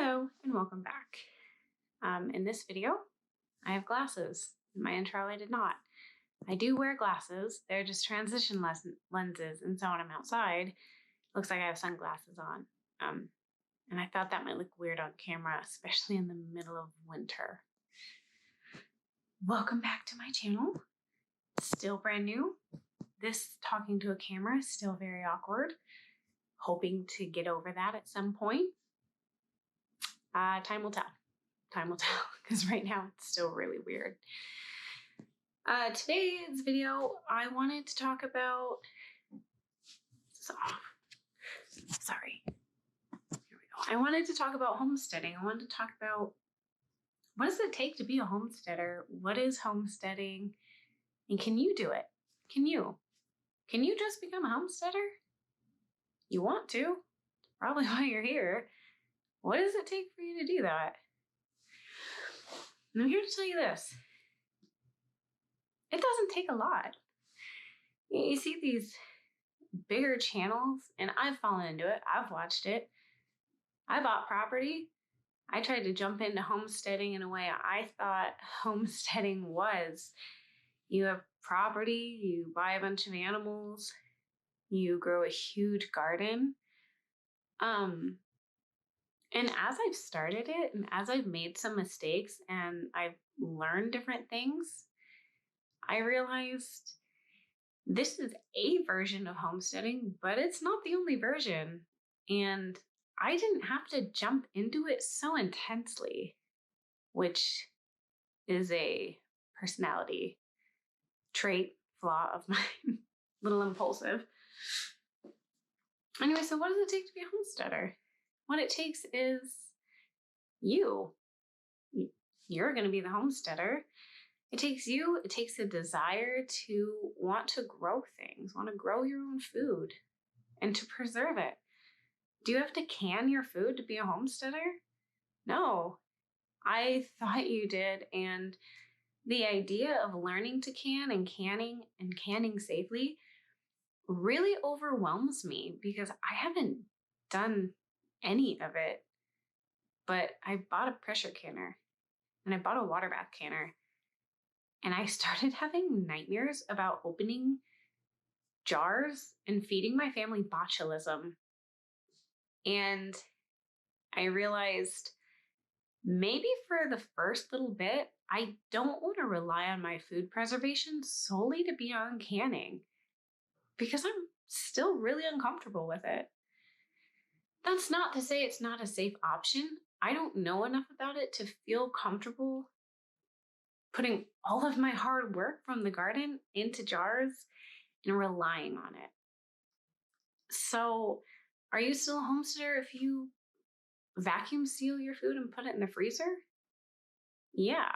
Hello and welcome back. In this video, I have glasses. In my intro, I did not. I do wear glasses. They're just transition lenses, and so when I'm outside, it looks like I have sunglasses on. And I thought that might look weird on camera, especially in the middle of winter. Welcome back to my channel. Still brand new. This talking to a camera is still very awkward. Hoping to get over that at some point. Time will tell. Time will tell, because right now it's still really weird. Today's video, I wanted to talk about, sorry. Here we go. I wanted to talk about homesteading. I wanted to talk about what does it take to be a homesteader? What is homesteading? And can you do it? Can you? Can you just become a homesteader? You want to. Probably why you're here. What does it take for you to do that? And I'm here to tell you this. It doesn't take a lot. You see these bigger channels, and I've fallen into it. I've watched it. I bought property. I tried to jump into homesteading in a way I thought homesteading was. You have property, you buy a bunch of animals, you grow a huge garden. And as I've started it, and as I've made some mistakes, and I've learned different things, I realized this is a version of homesteading, but it's not the only version. And I didn't have to jump into it so intensely, which is a personality trait, flaw of mine, little impulsive. Anyway, so what does it take to be a homesteader? What it takes is you. You're going to be the homesteader. It takes you. It takes a desire to want to grow things, want to grow your own food, and to preserve it. Do you have to can your food to be a homesteader? No. I thought you did, and the idea of learning to can and canning safely really overwhelms me because I haven't done any of it, but I bought a pressure canner and I bought a water bath canner, and I started having nightmares about opening jars and feeding my family botulism. And I realized maybe for the first little bit, I don't want to rely on my food preservation solely to be on canning because I'm still really uncomfortable with it. That's not to say it's not a safe option. I don't know enough about it to feel comfortable putting all of my hard work from the garden into jars and relying on it. So, are you still a homesteader if you vacuum seal your food and put it in the freezer? Yeah.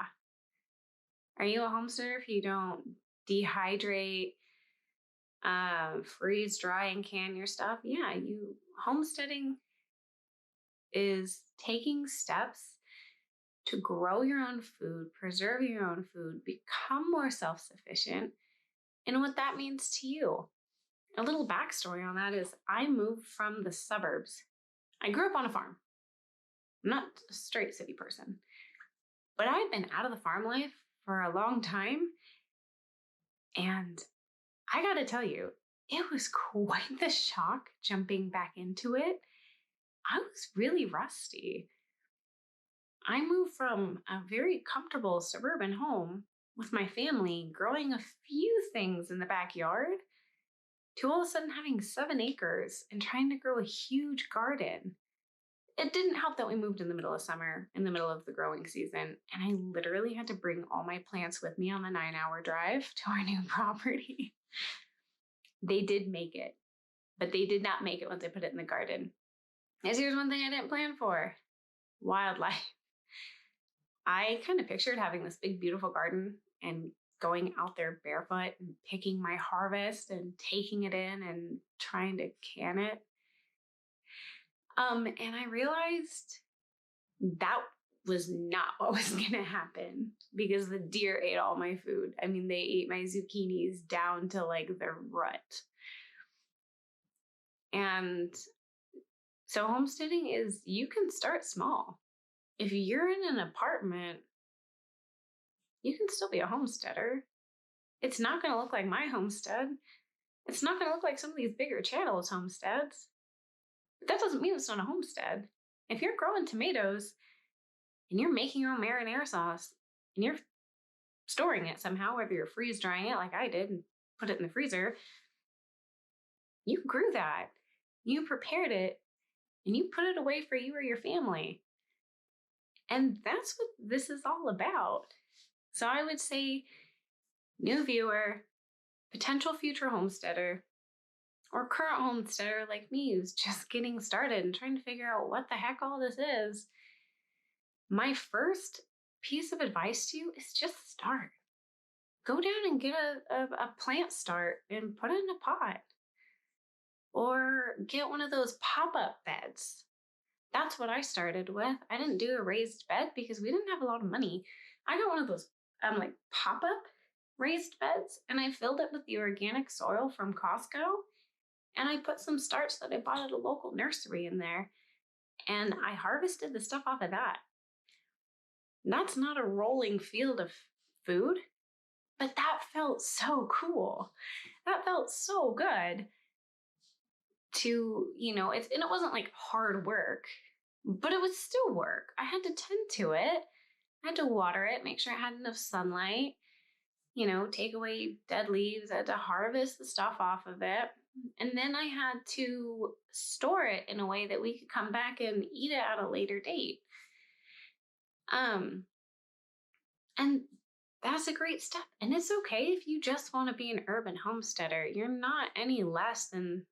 Are you a homesteader if you don't dehydrate, freeze, dry, and can your stuff? Yeah, homesteading is taking steps to grow your own food, preserve your own food, become more self-sufficient, and what that means to you. A little backstory on that is I moved from the suburbs. I grew up on a farm. I'm not a straight city person, but I'd been out of the farm life for a long time, and I gotta tell you, it was quite the shock jumping back into it. I was really rusty. I moved from a very comfortable suburban home with my family, growing a few things in the backyard, to all of a sudden having 7 acres and trying to grow a huge garden. It didn't help that we moved in the middle of summer, in the middle of the growing season, and I literally had to bring all my plants with me on the 9-hour drive to our new property. They did make it, but they did not make it once I put it in the garden. As here's one thing I didn't plan for: wildlife. I kind of pictured having this big, beautiful garden and going out there barefoot and picking my harvest and taking it in and trying to can it. And I realized that was not what was going to happen because the deer ate all my food. I mean, they ate my zucchinis down to like the rut. And so homesteading is, you can start small. If you're in an apartment, you can still be a homesteader. It's not going to look like my homestead. It's not going to look like some of these bigger channels homesteads. But that doesn't mean it's not a homestead. If you're growing tomatoes and you're making your own marinara sauce and you're storing it somehow, whether you're freeze drying it like I did and put it in the freezer, you grew that. You prepared it and you put it away for you or your family. And that's what this is all about. So I would say, new viewer, potential future homesteader, or current homesteader like me who's just getting started and trying to figure out what the heck all this is, my first piece of advice to you is just start. Go down and get a plant start and put it in a pot. Or get one of those pop-up beds. That's what I started with. I didn't do a raised bed because we didn't have a lot of money. I got one of those like pop-up raised beds, and I filled it with the organic soil from Costco, and I put some starts that I bought at a local nursery in there, and I harvested the stuff off of that. That's not a rolling field of food, but that felt so cool. That felt so good to, and it wasn't like hard work, but it was still work. I had to tend to it. I had to water it, make sure it had enough sunlight, take away dead leaves. I had to harvest the stuff off of it. And then I had to store it in a way that we could come back and eat it at a later date. And that's a great step. And it's okay if you just want to be an urban homesteader. You're not any less than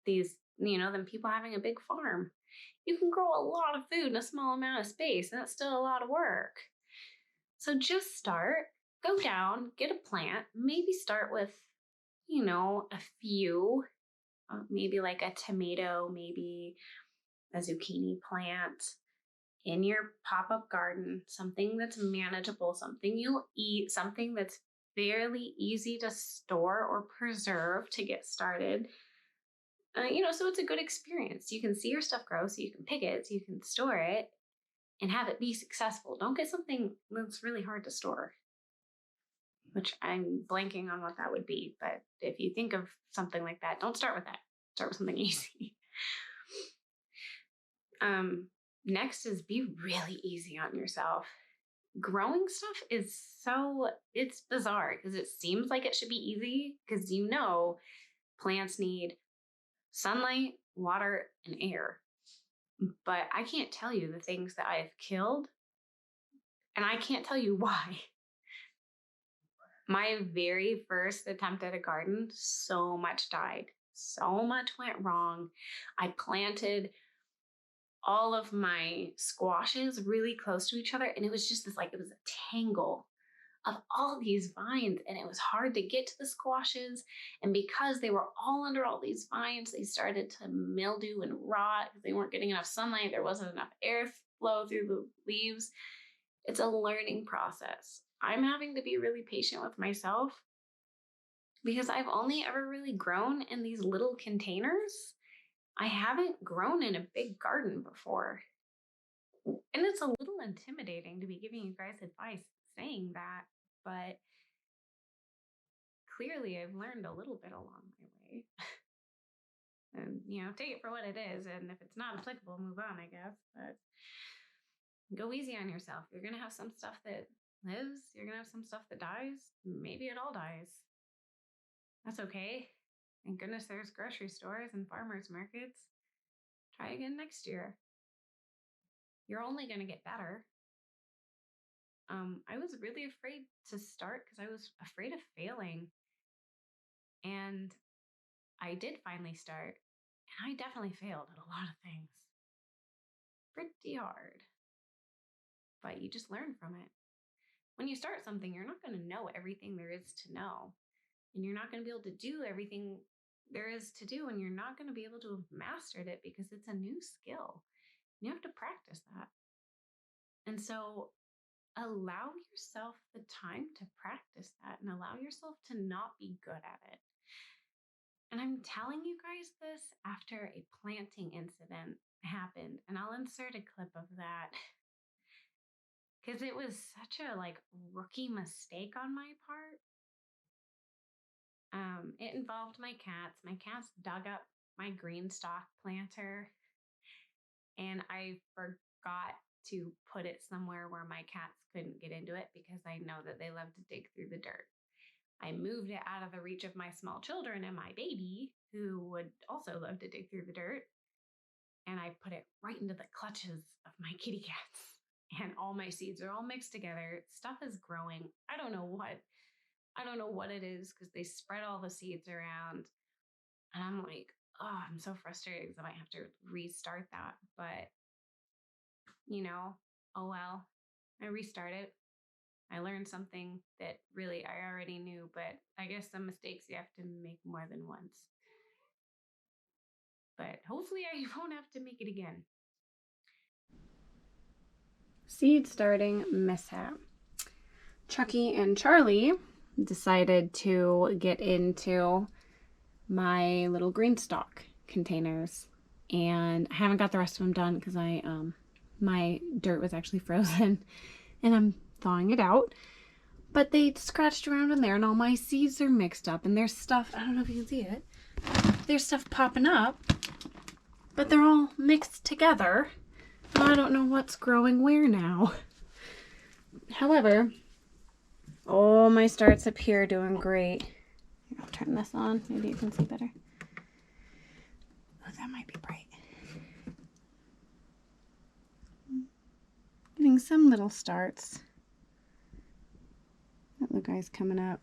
than people having a big farm. You can grow a lot of food in a small amount of space, and it's still a lot of work. So just start, go down, get a plant, maybe start with, a few, maybe like a tomato, maybe a zucchini plant in your pop-up garden, something that's manageable, something you'll eat, something that's fairly easy to store or preserve to get started. So it's a good experience. You can see your stuff grow, so you can pick it, so you can store it and have it be successful. Don't get something that's really hard to store, which I'm blanking on what that would be. But if you think of something like that, don't start with that. Start with something easy. Next is be really easy on yourself. Growing stuff it's bizarre because it seems like it should be easy because plants need sunlight, water, and air. But I can't tell you the things that I've killed, and I can't tell you why. My very first attempt at a garden, so much died. So much went wrong. I planted all of my squashes really close to each other, and it was just it was a tangle of all these vines, and it was hard to get to the squashes. And because they were all under all these vines, they started to mildew and rot because they weren't getting enough sunlight. There wasn't enough airflow through the leaves. It's a learning process. I'm having to be really patient with myself because I've only ever really grown in these little containers. I haven't grown in a big garden before. And it's a little intimidating to be giving you guys advice saying that, but clearly I've learned a little bit along my way. And, take it for what it is. And if it's not applicable, move on, I guess. But go easy on yourself. You're going to have some stuff that lives. You're going to have some stuff that dies. Maybe it all dies. That's okay. Thank goodness there's grocery stores and farmers markets. Try again next year. You're only going to get better. I was really afraid to start because I was afraid of failing. And I did finally start. And I definitely failed at a lot of things. Pretty hard. But you just learn from it. When you start something, you're not going to know everything there is to know. And you're not going to be able to do everything there is to do. And you're not going to be able to have mastered it because it's a new skill. You have to practice that. And so allow yourself the time to practice that and allow yourself to not be good at it. And I'm telling you guys this after a planting incident happened, and I'll insert a clip of that. because it was such a like rookie mistake on my part. It involved my cats. My cats dug up my green stalk planter, and I forgot to put it somewhere where my cats couldn't get into it because I know that they love to dig through the dirt. I moved it out of the reach of my small children and my baby, who would also love to dig through the dirt. And I put it right into the clutches of my kitty cats. And all my seeds are all mixed together. Stuff is growing. I don't know what it is because they spread all the seeds around. And I'm like, oh, I'm so frustrated because I might have to restart that. But, oh well. I restarted. I learned something that really I already knew, but I guess some mistakes you have to make more than once. But hopefully I won't have to make it again. Seed starting mishap. Chucky and Charlie decided to get into my little green stalk containers, and I haven't got the rest of them done because my dirt was actually frozen and I'm thawing it out. But they scratched around in there and all my seeds are mixed up, and there's stuff, I don't know if you can see it, there's stuff popping up, but they're all mixed together. I don't know what's growing where now. However, all my starts up here are doing great. I'll turn this on. Maybe you can see better. Oh, that might be bright. Getting some little starts. That little guy's coming up.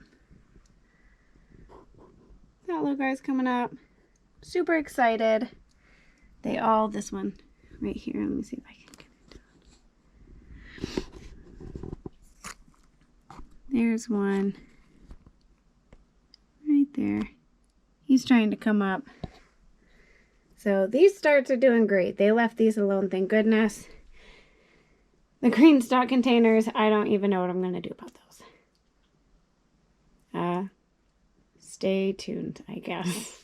That little guy's coming up. Super excited. This one right here. Let me see if I can get it. There's one right there. He's trying to come up. So these starts are doing great. They left these alone, thank goodness. The green stock containers, I don't even know what I'm going to do about those. Stay tuned, I guess.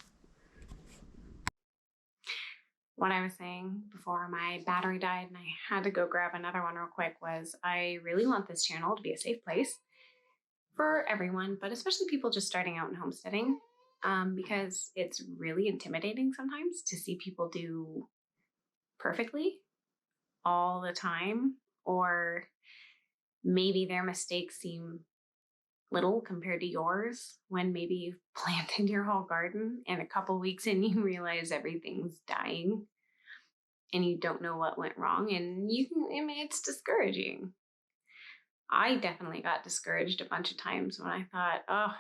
What I was saying before my battery died and I had to go grab another one real quick was I really want this channel to be a safe place for everyone, but especially people just starting out in homesteading, because it's really intimidating sometimes to see people do perfectly all the time, or maybe their mistakes seem little compared to yours when maybe you've planted your whole garden and a couple weeks in you realize everything's dying and you don't know what went wrong, and it's discouraging. I definitely got discouraged a bunch of times when I thought, oh,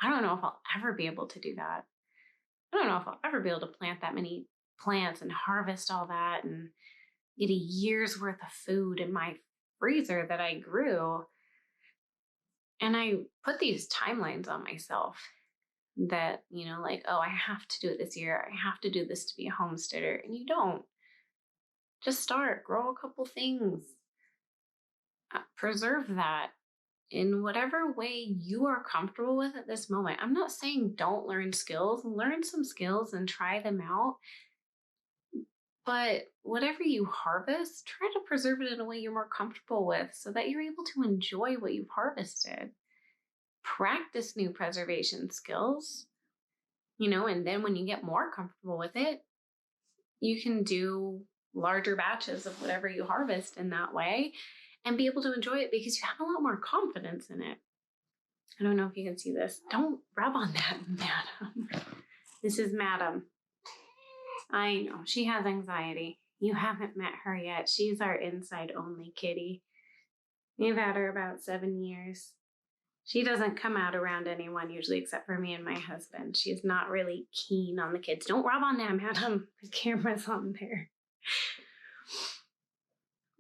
I don't know if I'll ever be able to do that. I don't know if I'll ever be able to plant that many plants and harvest all that and get a year's worth of food in my freezer that I grew. And I put these timelines on myself that, like, oh, I have to do it this year. I have to do this to be a homesteader. And you don't. Just start, grow a couple things, preserve that in whatever way you are comfortable with at this moment. I'm not saying don't learn skills, learn some skills and try them out. But whatever you harvest, try to preserve it in a way you're more comfortable with so that you're able to enjoy what you've harvested. Practice new preservation skills, and then when you get more comfortable with it, you can do larger batches of whatever you harvest in that way and be able to enjoy it because you have a lot more confidence in it. I don't know if you can see this. Don't rub on that, madam. This is madam. I know, she has anxiety. You haven't met her yet. She's our inside only kitty. We've had her about 7 years. She doesn't come out around anyone usually except for me and my husband. She's not really keen on the kids. Don't rub on them, madam. The camera's on there.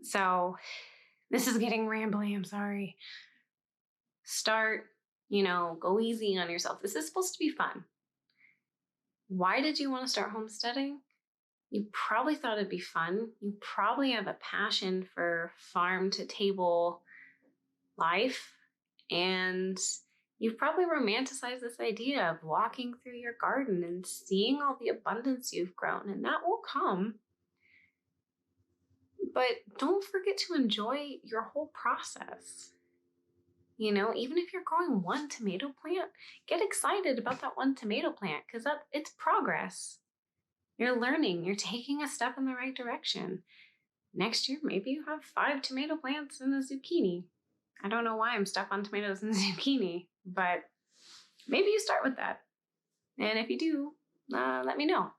So this is getting rambly. I'm sorry. Start, go easy on yourself. This is supposed to be fun. Why did you want to start homesteading? You probably thought it'd be fun. You probably have a passion for farm to table life. And you've probably romanticized this idea of walking through your garden and seeing all the abundance you've grown, and that will come. But don't forget to enjoy your whole process. You know, even if you're growing one tomato plant, get excited about that one tomato plant because it's progress. You're learning, you're taking a step in the right direction. Next year, maybe you have 5 tomato plants and a zucchini. I don't know why I'm stuck on tomatoes and zucchini, but maybe you start with that. And if you do, let me know.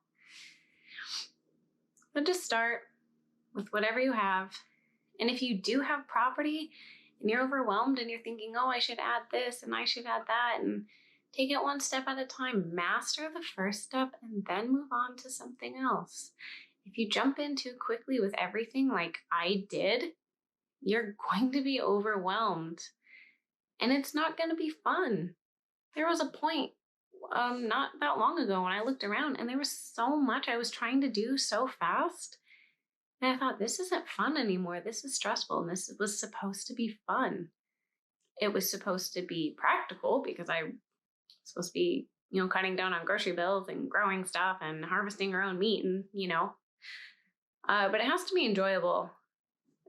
But just start with whatever you have. And if you do have property and you're overwhelmed and you're thinking, oh, I should add this and I should add that, and take it one step at a time. Master the first step and then move on to something else. If you jump in too quickly with everything like I did, you're going to be overwhelmed. And it's not going to be fun. There was a point not that long ago when I looked around and there was so much I was trying to do so fast. And I thought, this isn't fun anymore. This is stressful. And this was supposed to be fun. It was supposed to be practical because I was supposed to be, cutting down on grocery bills and growing stuff and harvesting our own meat and, but it has to be enjoyable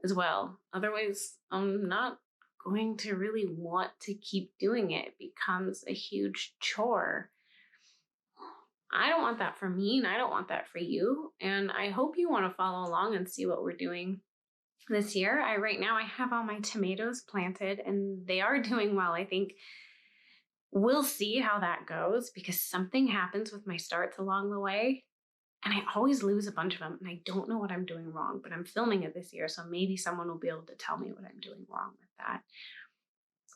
as well. Otherwise, I'm not going to really want to keep doing it. It becomes a huge chore. I don't want that for me, and I don't want that for you. And I hope you want to follow along and see what we're doing this year. Right now I have all my tomatoes planted and they are doing well. I think we'll see how that goes because something happens with my starts along the way. And I always lose a bunch of them and I don't know what I'm doing wrong, but I'm filming it this year. So maybe someone will be able to tell me what I'm doing wrong with that.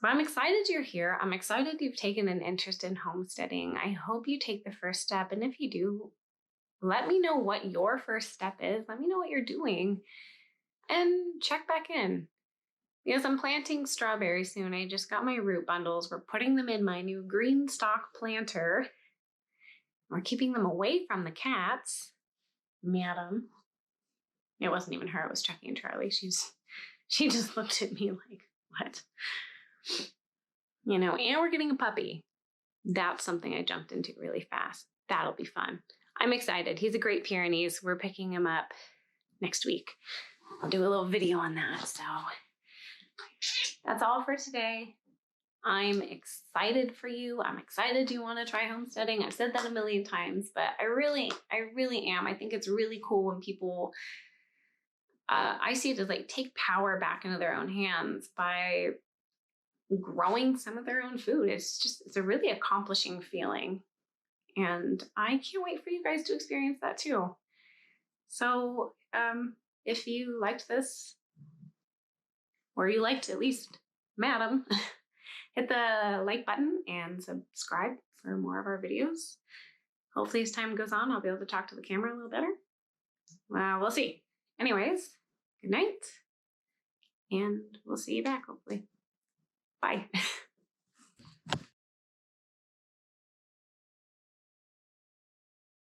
But I'm excited you're here. I'm excited you've taken an interest in homesteading. I hope you take the first step. And if you do, let me know what your first step is. Let me know what you're doing and check back in. Because I'm planting strawberries soon. I just got my root bundles. We're putting them in my new green stock planter. We're keeping them away from the cats. Madam. It wasn't even her. It was Chucky and Charlie. She just looked at me like, what? And we're getting a puppy. That's something I jumped into really fast. That'll be fun. I'm excited. He's a Great Pyrenees. We're picking him up next week. I'll do a little video on that. So that's all for today. I'm excited for you. I'm excited you want to try homesteading. I've said that a million times, but I really am. I think it's really cool when people, I see it as like take power back into their own hands by growing some of their own food. It's a really accomplishing feeling. And I can't wait for you guys to experience that too. So if you liked this, or you liked at least Madam, hit the like button and subscribe for more of our videos. Hopefully as time goes on, I'll be able to talk to the camera a little better. We'll see. Anyways, good night, and we'll see you back hopefully. Bye.